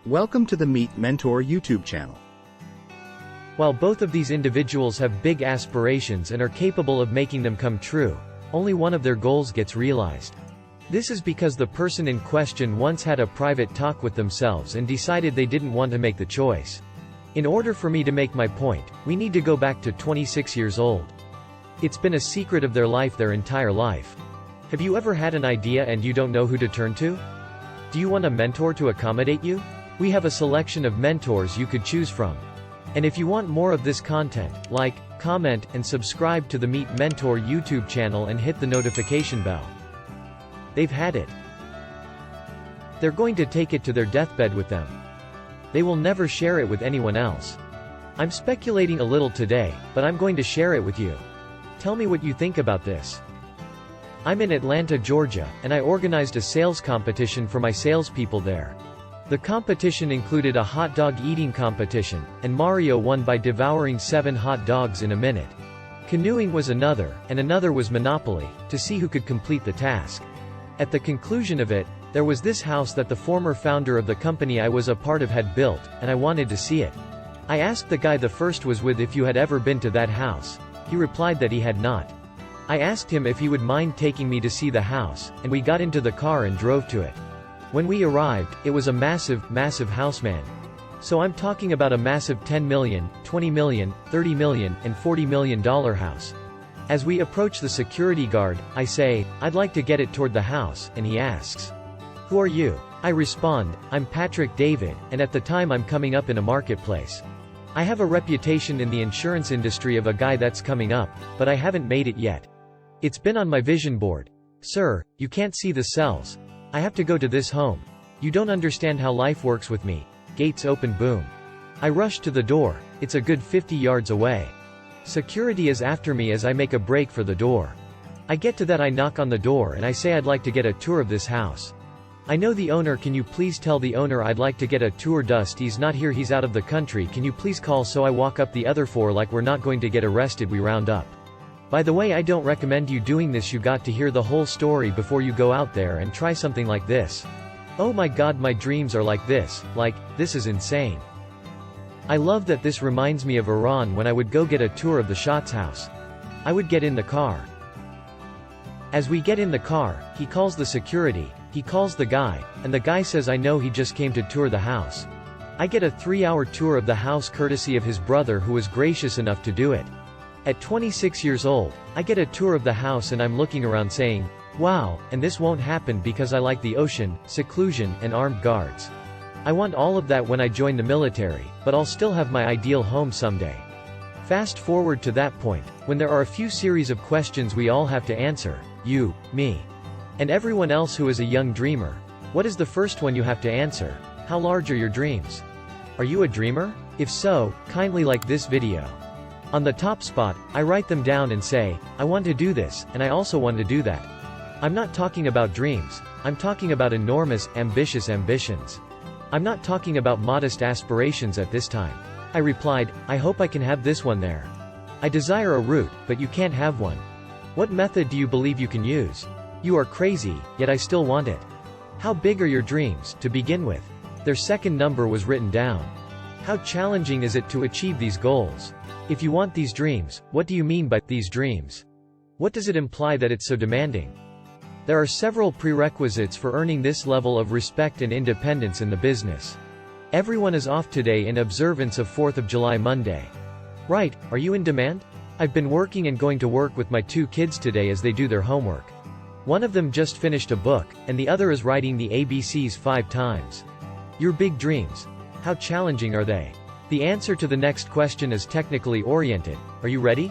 Welcome to the Meet Mentor YouTube channel. While both of these individuals have big aspirations and are capable of making them come true, only one of their goals gets realized. This is because the person in question once had a private talk with themselves and decided they didn't want to make the choice. In order for me to make my point, we need to go back to 26 years old. It's been a secret of their life their entire life. Have you ever had an idea and you don't know who to turn to? Do you want a mentor to accommodate you? We have a selection of mentors you could choose from. And if you want more of this content, like, comment, and subscribe to the Meet Mentor YouTube channel and hit the notification bell. They've had it. They're going to take it to their deathbed with them. They will never share it with anyone else. I'm speculating a little today, but I'm going to share it with you. Tell me what you think about this. I'm in Atlanta, Georgia, and I organized a sales competition for my salespeople there. The competition included a hot dog eating competition, and Mario won by devouring 7 hot dogs in a minute. Canoeing was another, and another was Monopoly, to see who could complete the task. At the conclusion of it, there was this house that the former founder of the company I was a part of had built, and I wanted to see it. I asked the guy the first was with if you had ever been to that house. He replied that he had not. I asked him if he would mind taking me to see the house, and we got into the car and drove to it. When we arrived, it was a massive, massive house, man. So I'm talking about a massive $10 million, $20 million, $30 million, and $40 million house. As we approach the security guard, I say, "I'd like to get it toward the house," and he asks, "Who are you?" I respond, "I'm Patrick David, and at the time I'm coming up in a marketplace. I have a reputation in the insurance industry of a guy that's coming up, but I haven't made it yet. It's been on my vision board. Sir, you can't see the cells. I have to go to this home. You don't understand how life works with me." Gates open, boom. I rush to the door. It's a good 50 yards away. Security is after me as I make a break for the door. I get to that, I knock on the door and I say I'd like to get a tour of this house. "I know the owner, can you please tell the owner I'd like to get a tour? Dusty's not here, he's out of the country, can you please call?" So I walk up the other 4 like we're not going to get arrested, we round up. By the way, I don't recommend you doing this, you got to hear the whole story before you go out there and try something like this. Oh my god, my dreams are like this is insane. I love that this reminds me of Iran when I would go get a tour of the Shah's house. I would get in the car. As we get in the car, he calls the security, he calls the guy, and the guy says I know he just came to tour the house. I get a 3-hour tour of the house courtesy of his brother who was gracious enough to do it. At 26 years old, I get a tour of the house and I'm looking around saying, wow, and this won't happen because I like the ocean, seclusion, and armed guards. I want all of that when I join the military, but I'll still have my ideal home someday. Fast forward to that point, when there are a few series of questions we all have to answer, you, me, and everyone else who is a young dreamer. What is the first one you have to answer? How large are your dreams? Are you a dreamer? If so, kindly like this video. On the top spot, I write them down and say, I want to do this, and I also want to do that. I'm not talking about dreams, I'm talking about enormous, ambitious ambitions. I'm not talking about modest aspirations at this time. I replied, I hope I can have this one there. I desire a route, but you can't have one. What method do you believe you can use? You are crazy, yet I still want it. How big are your dreams, to begin with? Their second number was written down. How challenging is it to achieve these goals? If you want these dreams, what do you mean by these dreams? What does it imply that it's so demanding? There are several prerequisites for earning this level of respect and independence in the business. Everyone is off today in observance of 4th of July Monday. Right, are you in demand? I've been working and going to work with my 2 kids today as they do their homework. One of them just finished a book, and the other is writing the ABCs 5 times. Your big dreams. How challenging are they? The answer to the next question is technically oriented. Are you ready?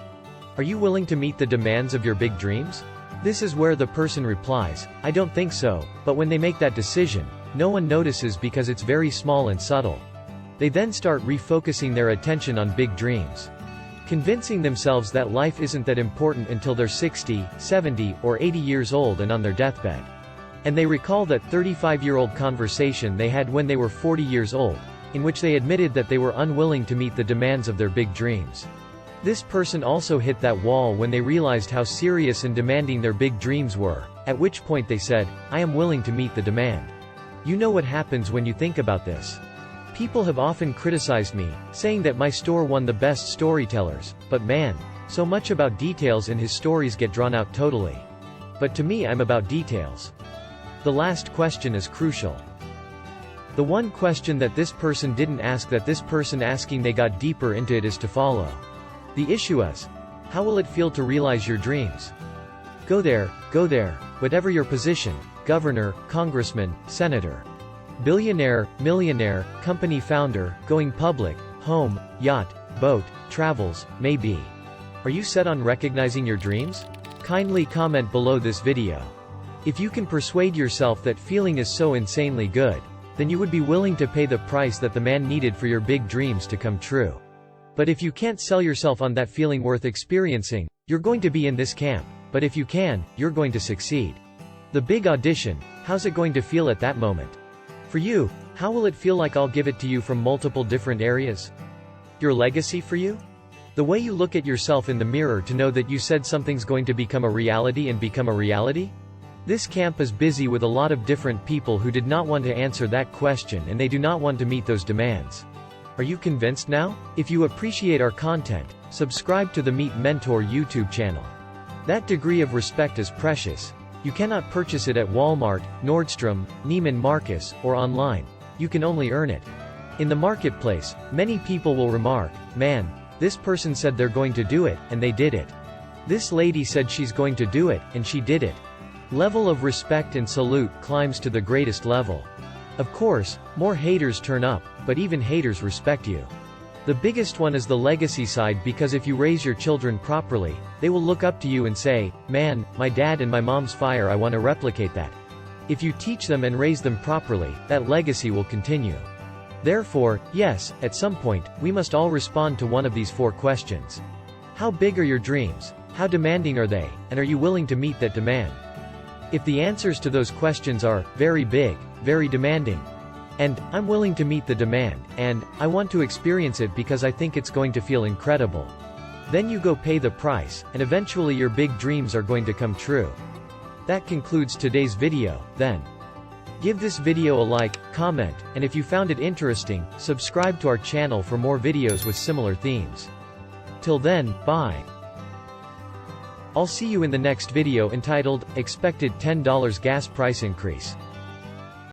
Are you willing to meet the demands of your big dreams? This is where the person replies, I don't think so, but when they make that decision, no one notices because it's very small and subtle. They then start refocusing their attention on big dreams, convincing themselves that life isn't that important until they're 60, 70, or 80 years old and on their deathbed. And they recall that 35-year-old conversation they had when they were 40 years old, in which they admitted that they were unwilling to meet the demands of their big dreams. This person also hit that wall when they realized how serious and demanding their big dreams were, at which point they said, I am willing to meet the demand. You know what happens when you think about this. People have often criticized me, saying that my store won the best storytellers, but man, so much about details in his stories get drawn out totally. But to me, I'm about details. The last question is crucial. The one question that this person didn't ask that this person asking they got deeper into it is to follow. The issue is, how will it feel to realize your dreams? Go there, whatever your position, governor, congressman, senator, billionaire, millionaire, company founder, going public, home, yacht, boat, travels, may be. Are you set on recognizing your dreams? Kindly comment below this video. If you can persuade yourself that feeling is so insanely good, then you would be willing to pay the price that the man needed for your big dreams to come true. But if you can't sell yourself on that feeling worth experiencing, you're going to be in this camp. But if you can, you're going to succeed. The big audition, how's it going to feel at that moment? For you, how will it feel like I'll give it to you from multiple different areas? Your legacy for you? The way you look at yourself in the mirror to know that you said something's going to become a reality and become a reality? This camp is busy with a lot of different people who did not want to answer that question and they do not want to meet those demands. Are you convinced now? If you appreciate our content, subscribe to the Meet Mentor YouTube channel. That degree of respect is precious. You cannot purchase it at Walmart, Nordstrom, Neiman Marcus, or online. You can only earn it. In the marketplace, many people will remark, man, this person said they're going to do it, and they did it. This lady said she's going to do it, and she did it. Level of respect and salute climbs to the greatest level. Of course, more haters turn up, but even haters respect you. The biggest one is the legacy side because if you raise your children properly, they will look up to you and say, man, my dad and my mom's fire, I want to replicate that. If you teach them and raise them properly, that legacy will continue. Therefore, yes, at some point, we must all respond to one of these 4 questions. How big are your dreams? How demanding are they? And are you willing to meet that demand? If the answers to those questions are, very big, very demanding, and, I'm willing to meet the demand, and, I want to experience it because I think it's going to feel incredible, then you go pay the price, and eventually your big dreams are going to come true. That concludes today's video, then. Give this video a like, comment, and if you found it interesting, subscribe to our channel for more videos with similar themes. Till then, bye. I'll see you in the next video entitled, Expected $10 Gas Price Increase.